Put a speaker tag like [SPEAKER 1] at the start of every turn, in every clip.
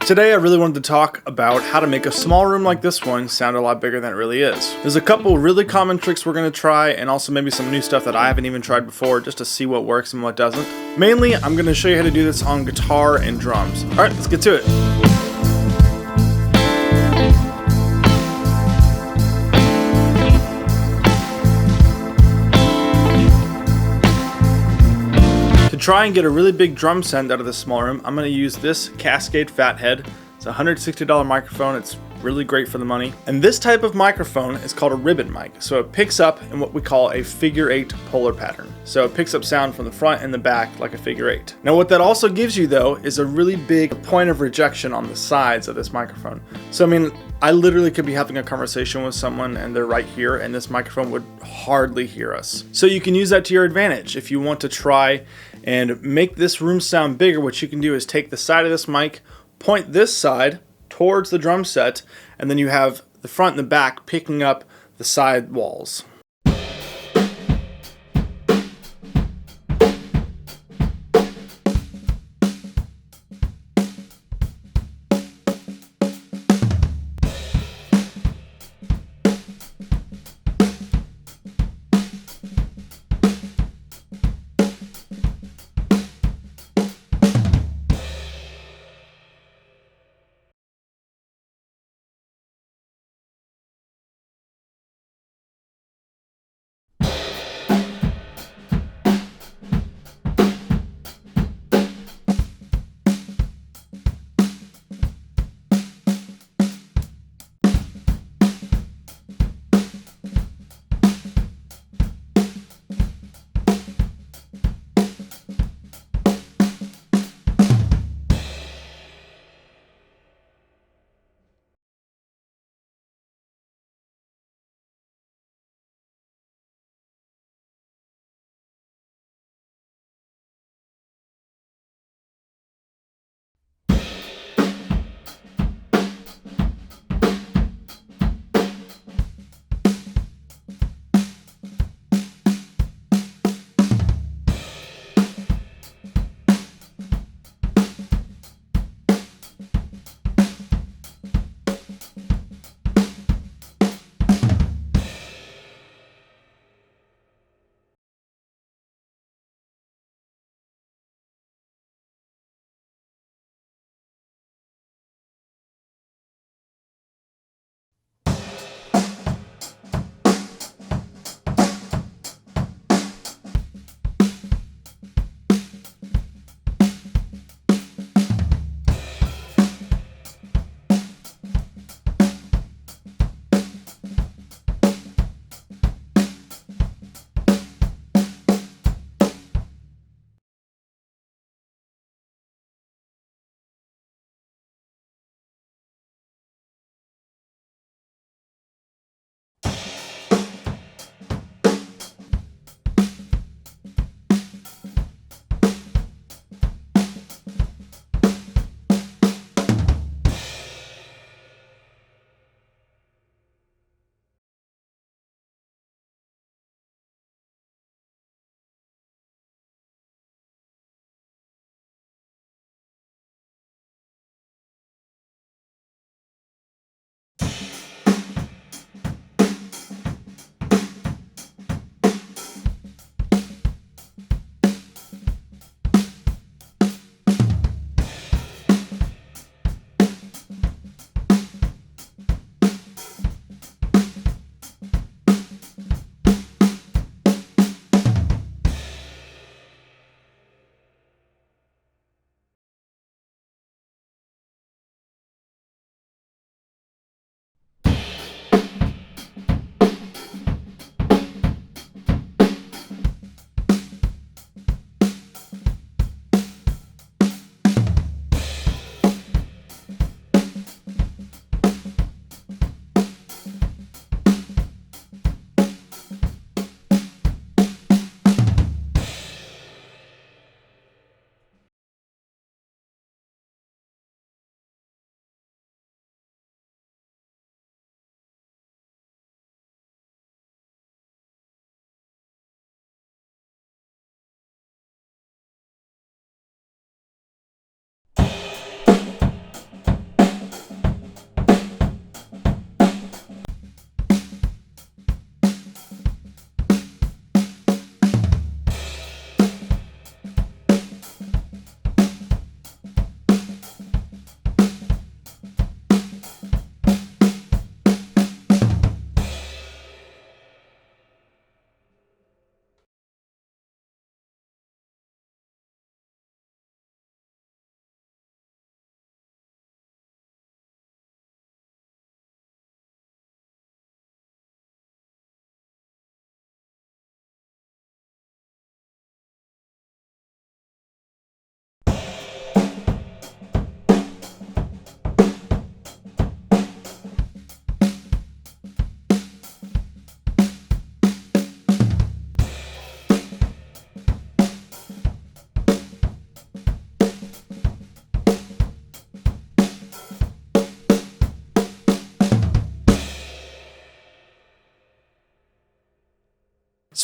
[SPEAKER 1] Today I really wanted to talk about how to make a small room like this one sound a lot bigger than it really is. There's a couple really common tricks we're going to try, and also maybe some new stuff that I haven't even tried before, just to see what works and what doesn't. Mainly, I'm going to show you how to do this on guitar and drums. Alright, let's get to it. To try and get a really big drum sound out of this small room, I'm going to use this Cascade Fathead. It's a $160 microphone. It's really great for the money. And this type of microphone is called a ribbon mic. So it picks up in what we call a figure 8 polar pattern. So it picks up sound from the front and the back like a figure 8. Now what that also gives you though is a really big point of rejection on the sides of this microphone. So I mean, I literally could be having a conversation with someone and they're right here and this microphone would hardly hear us. So you can use that to your advantage. If you want to try and make this room sound bigger, what you can do is take the side of this mic, point this side towards the drum set, and then you have the front and the back picking up the side walls.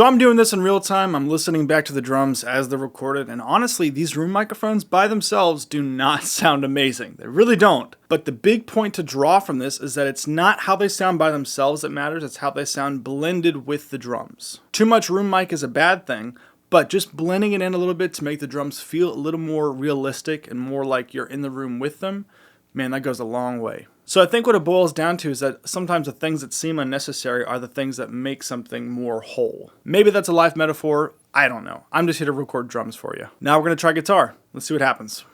[SPEAKER 1] So I'm doing this in real time. I'm listening back to the drums as they're recorded, and honestly, these room microphones by themselves do not sound amazing. They really don't. But the big point to draw from this is that it's not how they sound by themselves that matters, it's how they sound blended with the drums. Too much room mic is a bad thing, but just blending it in a little bit to make the drums feel a little more realistic and more like you're in the room with them, man, that goes a long way. So I think what it boils down to is that sometimes the things that seem unnecessary are the things that make something more whole. Maybe that's a life metaphor. I don't know. I'm just here to record drums for you. Now we're going to try guitar. Let's see what happens.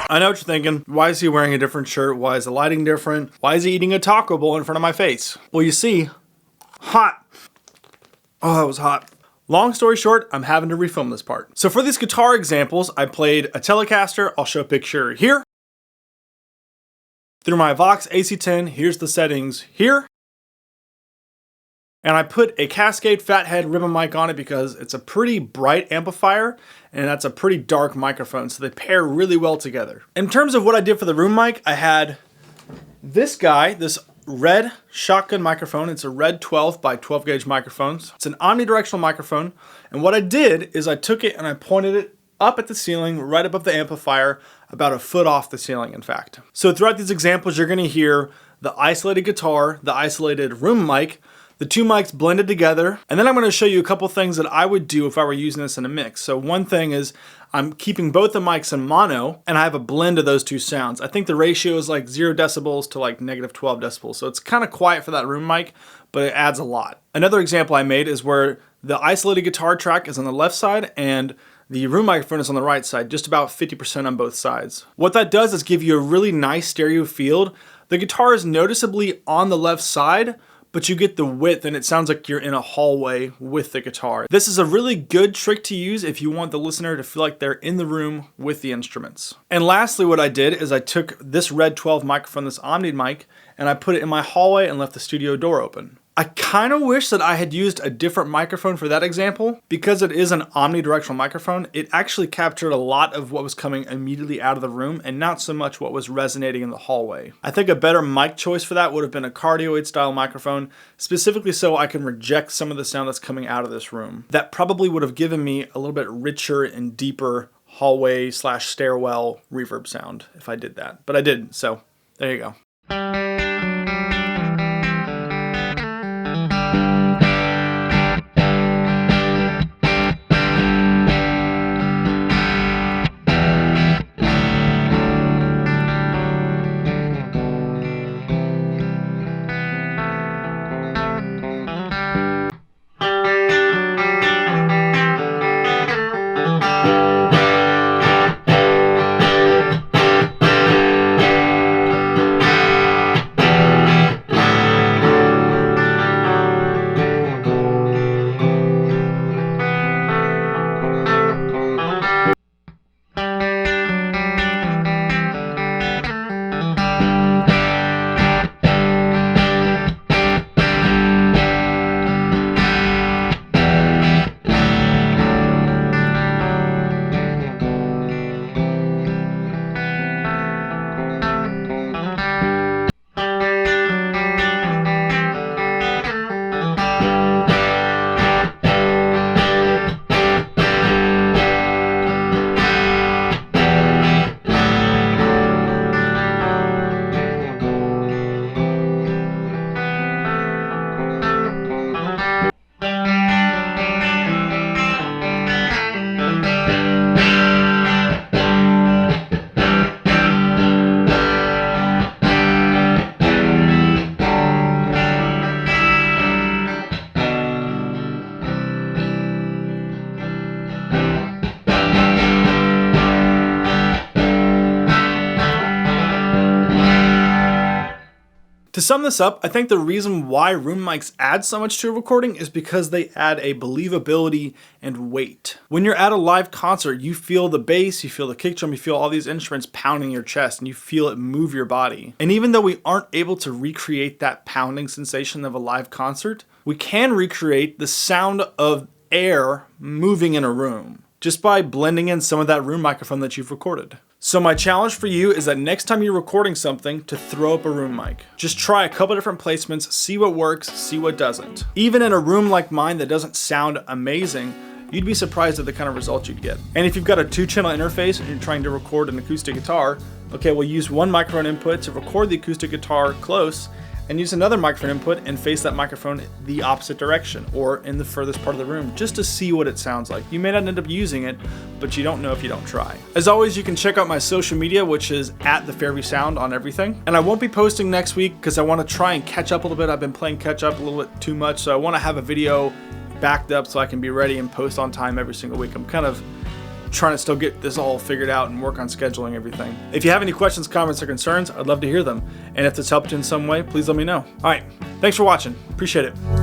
[SPEAKER 1] I know what you're thinking. Why is he wearing a different shirt? Why is the lighting different? Why is he eating a taco bowl in front of my face? Well, you see, hot. Oh, that was hot. Long story short, I'm having to refilm this part. So for these guitar examples, I played a Telecaster. I'll show a picture here. Through my Vox AC10, here's the settings here. And I put a Cascade Fathead ribbon mic on it because it's a pretty bright amplifier and that's a pretty dark microphone, so they pair really well together. In terms of what I did for the room mic, I had this guy, this red shotgun microphone. It's a red 12 by 12 gauge microphone. It's an omnidirectional microphone. And what I did is I took it and I pointed it up at the ceiling, right above the amplifier, about a foot off the ceiling, in fact. So throughout these examples, you're gonna hear the isolated guitar, the isolated room mic, the two mics blended together. And then I'm gonna show you a couple things that I would do if I were using this in a mix. So one thing is I'm keeping both the mics in mono and I have a blend of those two sounds. I think the ratio is like 0 decibels to like negative 12 decibels. So it's kind of quiet for that room mic, but it adds a lot. Another example I made is where the isolated guitar track is on the left side and the room microphone is on the right side, just about 50% on both sides. What that does is give you a really nice stereo field. The guitar is noticeably on the left side, but you get the width and it sounds like you're in a hallway with the guitar. This is a really good trick to use if you want the listener to feel like they're in the room with the instruments. And lastly, what I did is I took this red 12 microphone, this Omni mic, and I put it in my hallway and left the studio door open. I kind of wish that I had used a different microphone for that example. Because it is an omnidirectional microphone, it actually captured a lot of what was coming immediately out of the room and not so much what was resonating in the hallway. I think a better mic choice for that would have been a cardioid style microphone, specifically so I can reject some of the sound that's coming out of this room. That probably would have given me a little bit richer and deeper hallway / stairwell reverb sound if I did that. But I didn't, so there you go. To sum this up, I think the reason why room mics add so much to a recording is because they add a believability and weight. When you're at a live concert, you feel the bass, you feel the kick drum, you feel all these instruments pounding your chest, and you feel it move your body. And even though we aren't able to recreate that pounding sensation of a live concert, we can recreate the sound of air moving in a room just by blending in some of that room microphone that you've recorded. So my challenge for you is that next time you're recording something, to throw up a room mic. Just try a couple different placements, see what works, see what doesn't. Even in a room like mine that doesn't sound amazing, you'd be surprised at the kind of results you'd get. And if you've got a 2-channel interface and you're trying to record an acoustic guitar, okay, we'll use one microphone input to record the acoustic guitar close, and use another microphone input and face that microphone the opposite direction or in the furthest part of the room, just to see what it sounds like. You may not end up using it, but you don't know if you don't try. As always, you can check out my social media, which is at the Fairview Sound on everything. And I won't be posting next week because I want to try and catch up a little bit. I've been playing catch up a little bit too much, so I want to have a video backed up so I can be ready and post on time every single week. I'm kind of trying to still get this all figured out and work on scheduling everything. If you have any questions, comments, or concerns, I'd love to hear them. And if this helped you in some way, please let me know. All right, thanks for watching. Appreciate it.